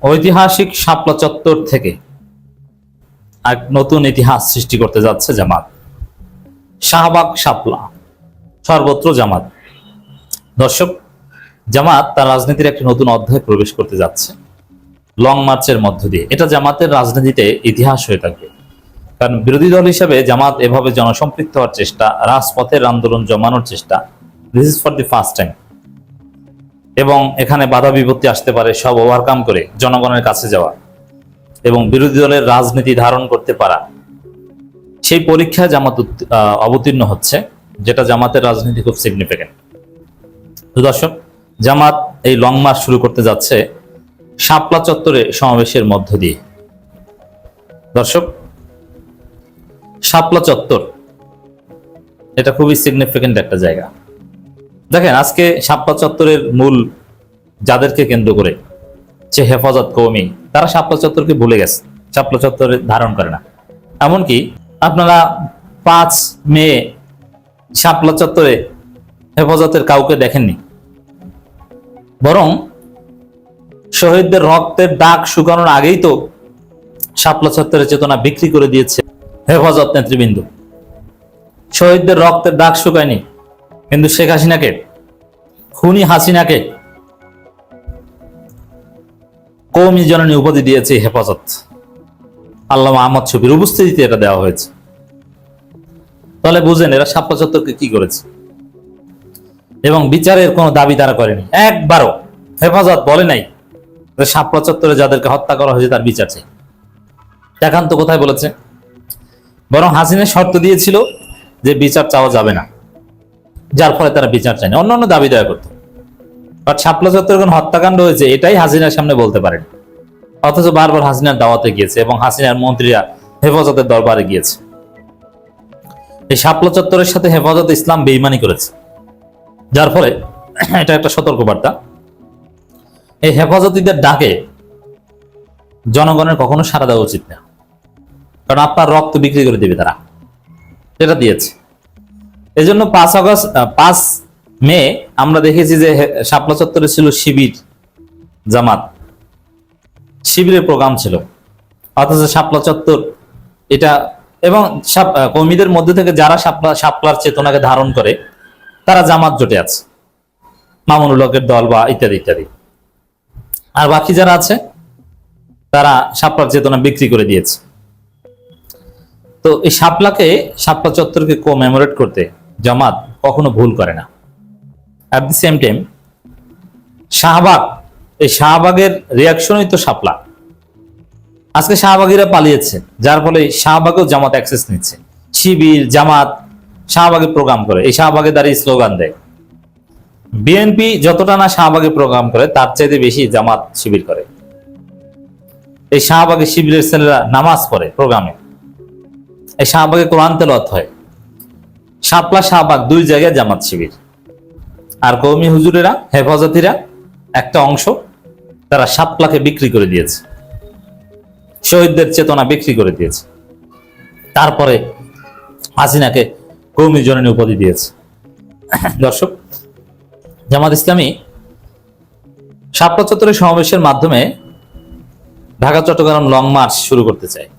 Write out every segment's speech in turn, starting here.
ঐতিহাসিক শাপলা চত্বর থেকে এক নতুন ইতিহাস সৃষ্টি করতে যাচ্ছে জামাত। শাহবাগ শাপলা, সর্বত্র জামাত। দর্শক, জামাত তার রাজনীতির একটি নতুন অধ্যায় প্রবেশ করতে যাচ্ছে লং মার্চের মধ্য দিয়ে। এটা জামাতের রাজনীতিতে ইতিহাস হয়ে থাকবে, কারণ বিরোধী দল হিসেবে জামাত এভাবে জনসম্পৃক্ত হওয়ার চেষ্টা, রাজপথের আন্দোলন জমানোর চেষ্টা, this is for the first time. এবং এখানে বাধা বিপত্তি আসতে পারে, সব ওভারকাম করে জনগণের কাছে যাওয়া এবং বিরোধী দলের রাজনীতি ধারণ করতে পারা, সেই পরীক্ষায় জামাত অবতীর্ণ হচ্ছে, যেটা জামাতের রাজনীতি খুব সিগনিফিকেন্ট। তো দর্শক, জামাত এই লং মার্চ শুরু করতে যাচ্ছে শাপলা চত্বরে সমাবেশের মধ্য দিয়ে। দর্শক, শাপলা চত্বর এটা খুবই সিগনিফিকেন্ট একটা জায়গা। দেখেন, আজকে শাপলা চত্বরের মূল যাদেরকে কেন্দ্র করে যে হেফাজত কওমি, তারা শাপলা চত্বরকে ভুলে গেছে, শাপলা চত্বরে ধারণ করে না। এমনকি আপনারা 5 মে শাপলা চত্বরে হেফাজতের কাউকে দেখেননি, বরং শহীদদের রক্তের দাগ শুকানোর আগেই তো শাপলা চত্বরের চেতনা বিক্রি করে দিয়েছে হেফাজত নেতৃবৃন্দ। শহীদদের রক্তের দাগ শুকায়নি, কিন্তু শেখ হাসিনাকে, খুনি হাসিনাকে কওমি জননী উপাধি দিয়েছে হেফাজত। আল্লামা আহমদ শফীর উপস্থিতিতে এটা দেওয়া হয়েছে। তাহলে বুঝেন এরা শাপলা চত্বরকে কি করেছে। এবং বিচারের কোনো দাবি তারা করেনি, একবারও হেফাজত বলে নাই যে শাপলা চত্বরে যাদেরকে হত্যা করা হয়েছে তার বিচার চাই। দেখান তো কোথায় বলেছে? বরং হাসিনা শর্ত দিয়েছিল যে বিচার চাওয়া যাবে না, যার ফলে তারা বিচার চায়নি, অন্যান্য দাবি দেওয়া করতো। বাট শাপলা চত্বরে কোন হত্যাকাণ্ড হয়েছে এটাই হাসিনার সামনে বলতে পারেনি, অথচ বারবার হাসিনার দাওয়াতে গিয়েছে এবং হাসিনার মন্ত্রীরা হেফাজতের দরবারে গিয়েছে। এই শাপলা চত্বরের সাথে হেফাজত ইসলাম বেইমানি করেছে, যার ফলে এটা একটা সতর্কবার্তা। এই হেফাজতীদের ডাকে জনগণের কখনো সাড়া দেওয়া উচিত না, কারণ আপনার রক্ত বিক্রি করে দিবে তারা, সেটা দিয়েছে। এজন্য 5 মে আমরা দেখেছি যে শাপলা চত্বরে ছিল শিবির, জামাত, শিবিরের প্রোগ্রাম ছিল, অথচ শাপলা চত্বর এটা, এবং কর্মীদের মধ্যে থেকে যারা শাপলার চেতনাকে ধারণ করে তারা জামাত জোটে আছে, মামুনুল হকের দল বা ইত্যাদি ইত্যাদি। আর বাকি যারা আছে তারা শাপলার চেতনা বিক্রি করে দিয়েছে। তো এই শাপলা চত্বরকে কোমেমোরেট করতে জামাত কখনো ভুল করে না। At the same time Shahbag, এই শাহবাগের রিয়াকশনই তো শাপলা। আজকে শাহবাগীরা পালিয়েছে, যার ফলে শাহবাগেও জামাত অ্যাক্সেস নিচ্ছে। শিবির, জামাত শাহবাগে প্রোগ্রাম করে, এই শাহবাগে দাঁড়িয়ে স্লোগান দেয়। বিএনপি যতটা না শাহবাগে প্রোগ্রাম করে, তার চাইতে বেশি জামাত শিবির করে। এই শাহবাগে শিবিরের ছেলেরা নামাজ পড়ে প্রোগ্রামে, এই শাহবাগে কোরআন তেলাওয়াত হয়। শাপলা শাহবাগ দুই জায়গায় জামাত শিবির। আর কওমি হুজুরেরা, হেফাজতিরা একটা অংশ, তারা শাপলাকে বিক্রি করে দিয়েছে, শহীদদের চেতনা বিক্রি করে দিয়েছে। তারপরে হাসিনাকে কওমি জননী উপাধি দিয়েছে। দর্শক, জামাত ইসলামী শাপলা চত্বরে সমাবেশের মাধ্যমে ঢাকা চট্টগ্রাম লং মার্চ শুরু করতে চায়।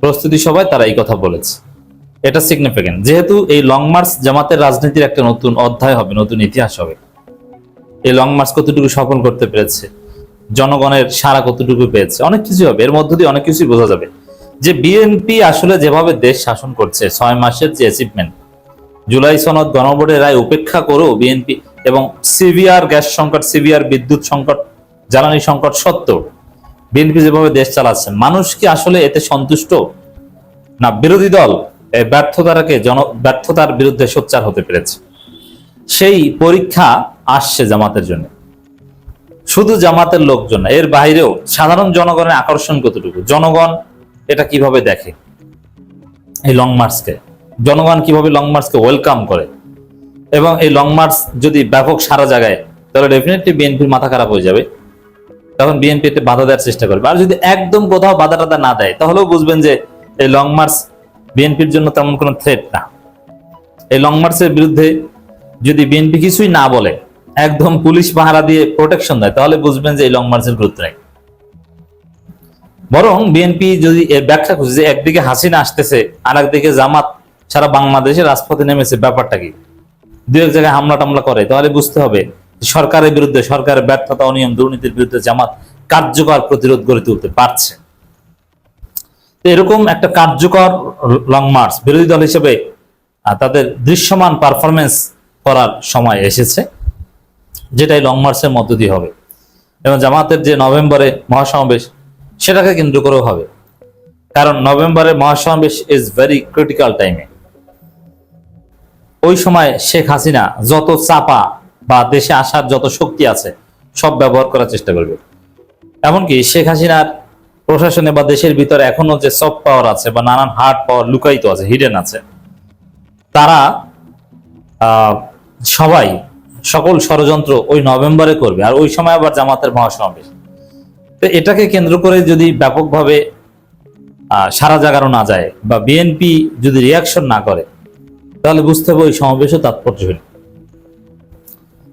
প্রস্তুতি সভায় তারা এই কথা বলেছে। এটা সিগনিফিকেন্ট, যেহেতু এই লং মার্চ জামাতের রাজনীতির একটা নতুন অধ্যায় হবে, নতুন ইতিহাস হবে। এই লং মার্চ কতটুকু সফল করতে পেরেছে, জনগণের সাড়া কতটুকু পেয়েছে, অনেক কিছু হবে। এর মধ্য দিয়ে অনেক কিছুই বোঝা যাবে যে বিএনপি আসলে যেভাবে দেশ শাসন করছে, 6 মাসের যে অ্যাচিভমেন্ট, জুলাই সনদ, গণভোটের রায় উপেক্ষা করেও বিএনপি, এবং সিভিয়ার গ্যাস সংকট, সিভিয়ার বিদ্যুৎ সংকট, জ্বালানি সংকট সত্ত্বেও বিএনপি যেভাবে দেশ চালাচ্ছে, মানুষ কি আসলে এতে সন্তুষ্ট না? বিরোধী দল এই ব্যর্থতার বিরুদ্ধে সোচ্চার হতে পেরেছে। সেই পরীক্ষা আসছে জামাতের জন্য, শুধু জামাতের লোকজন, এর বাইরেও সাধারণ জনগণের আকর্ষণ কতটুকু, জনগণ এটা কিভাবে দেখে, এই লং মার্চকে জনগণ কিভাবে লং মার্চকে ওয়েলকাম করে। এবং এই লং মার্চ যদি ব্যাপক সারা জায়গায়, তাহলে ডেফিনেটলি বিএনপির মাথা খারাপ হয়ে যাবে, তখন বিএনপি এতে বাধা দেওয়ার চেষ্টা করবে। আর যদি একদম কোথাও বাধা টাধা না দেয়, তাহলেও বুঝবেন যে এই লং মার্চ বিএনপির জন্য তেমন কোনো থ্রেট না। এই লং মার্চের বিরুদ্ধে যদি বিএনপি কিছুই না বলে, একদম পুলিশ পাহারা দিয়ে প্রোটেকশন দেয়, তাহলে বুঝবেন যে এই লং মার্চের গুরুত্ব নেই। বরং বিএনপি যদি এর ব্যাখ্যা খুঁজে যে একদিকে হাসিনা আসতেছে আর একদিকে জামাত সারা বাংলাদেশে রাজপথে নেমেছে, ব্যাপারটা কি, দু এক জায়গায় হামলা টামলা করে, তাহলে বুঝতে হবে সরকারের বিরুদ্ধে, সরকারের ব্যর্থতা অনিয়ম দুর্নীতির বিরুদ্ধে জামাত কার্যকর প্রতিরোধ গড়ে তুলতে পারছে। তো এরকম একটা কার্যকর লং মার্চ বিরোধী দল হিসেবে তাদের দৃশ্যমান পারফরমেন্স করার সময় এসেছে, যেটাই লং মার্চের মধ্য দিয়ে হবে। এবং জামাতের যে নভেম্বরে মহাসমাবেশ, সেটাকে কেন্দ্র করেও হবে, কারণ নভেম্বরের মহাসমাবেশ ইজ ভেরি ক্রিটিক্যাল টাইমে। ওই সময় শেখ হাসিনা যত চাপা বা দেশে আসার যত শক্তি আছে সব ব্যবহার করার চেষ্টা করবে। এমনকি শেখ হাসিনার প্রশাসনে বা দেশের ভিতরে এখনো যে সফট পাওয়ার আছে বা নানান হার্ড পাওয়ার লুকায়িত আছে, হিডেন আছে, তারা সবাই সকল ষড়যন্ত্র ওই নভেম্বরে করবে, আর ওই সময় আবার জামাতের মহাসমাবেশ। তো এটাকে কেন্দ্র করে যদি ব্যাপকভাবে সারা জাগানো না যায় বা বিএনপি যদি রিয়াকশন না করে, তাহলে বুঝতে হবে ওই সমাবেশও তাৎপর্যহীন।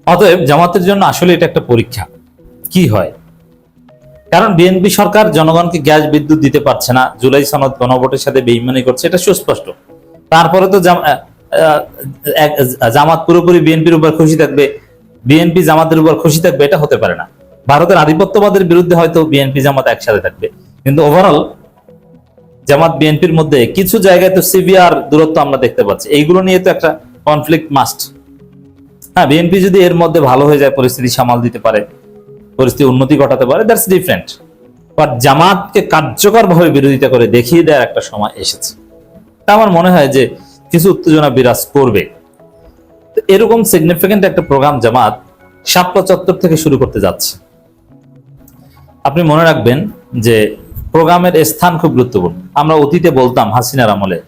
অতএব জামাতের জন্য আসলে এটা একটা পরীক্ষা, কি হয়। কারণ বিএনপি সরকার জনগণকে গ্যাস বিদ্যুৎ দিতে পারছে না, জুলাই সনদ গণভোটের সাথে বেইমানি করছে, এটা সুস্পষ্ট। তারপরে তো জামাত পুরোপুরি বিএনপির উপর খুশি থাকবে, বিএনপি জামাতের উপর খুশি থাকবে, এটা হতে পারে না। ভারতের আধিপত্যবাদের বিরুদ্ধে হয়তো বিএনপি জামাত একসাথে থাকবে, কিন্তু ওভারঅল জামাত বিএনপির মধ্যে কিছু জায়গায় তো সিভিয়ার দূরত্ব আমরা দেখতে পাচ্ছি। এইগুলো নিয়ে তো একটা কনফ্লিক্ট মাস্ট। হ্যাঁ, বিএনপি যদি এর মধ্যে ভালো হয়ে যায়, পরিস্থিতি সামাল দিতে পারে, পরিস্থিতি উন্নতি ঘটাতে পারে, দ্যাটস ডিফারেন্ট। বাট জামাতকে কার্যকরভাবে বিরোধিতা করে দেখিয়ে দেওয়ার একটা সময় এসেছে। তা আমার মনে হয় যে কিছু উত্তেজনা বিরাজ করবে। এরকম সিগনিফিকেন্ট একটা প্রোগ্রাম জামাত শাপলা চত্বর থেকে শুরু করতে যাচ্ছে। আপনি মনে রাখবেন যে প্রোগ্রামের স্থান খুব গুরুত্বপূর্ণ। আমরা অতীতে বলতাম হাসিনার আমলে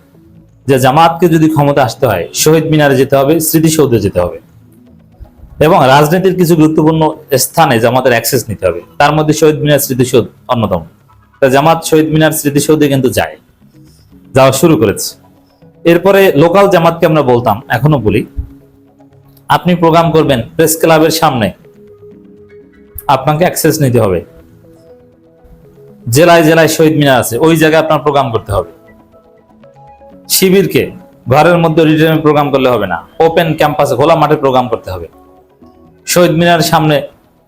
যে জামাতকে যদি ক্ষমতা আসতে হয় শহীদ মিনারে যেতে হবে, স্মৃতিসৌধে যেতে হবে, এবং রাজনীতির কিছু গুরুত্বপূর্ণ স্থানে জামাতের অ্যাক্সেস নিতে হবে। তার মধ্যে শহীদ মিনার স্মৃতিসৌধ অন্যতম। জামাত শহীদ মিনার স্মৃতিসৌধে কিন্তু যাওয়া শুরু করেছে। এরপরে লোকাল জামাতকে আমরা বলতাম, এখনো বলি, আপনি প্রোগ্রাম করবেন প্রেস ক্লাবের সামনে, আপনাকে অ্যাক্সেস নিতে হবে। জেলায় জেলায় শহীদ মিনার আছে, ওই জায়গায় আপনার প্রোগ্রাম করতে হবে। শিবিরকে ঘরের মধ্যে অডিটোরিয়ামে প্রোগ্রাম করলে হবে না, ওপেন ক্যাম্পাসে খোলা মাঠে প্রোগ্রাম করতে হবে। শহীদ মিনার সামনে,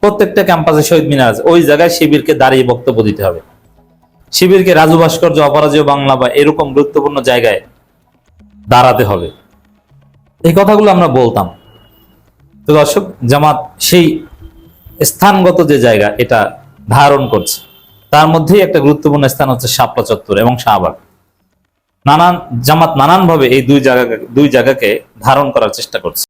প্রত্যেকটা ক্যাম্পাসে শহীদ মিনার আছে, ওই জায়গায় শিবিরকে দাঁড়িয়ে বক্তব্য দিতে হবে। শিবিরকে রাজু ভাস্কর্য, অপরাজেয় বাংলা বা এরকম গুরুত্বপূর্ণ জায়গায় দাঁড়াতে হবে। এই কথাগুলো আমরা বলতাম। তো দর্শক, জামাত সেই স্থানগত যে জায়গা এটা ধারণ করছে, তার মধ্যেই একটা গুরুত্বপূর্ণ স্থান হচ্ছে শাপলা চত্বর এবং শাহবাগ। জামাত নানানভাবে এই দুই জায়গাকে ধারণ করার চেষ্টা করছে।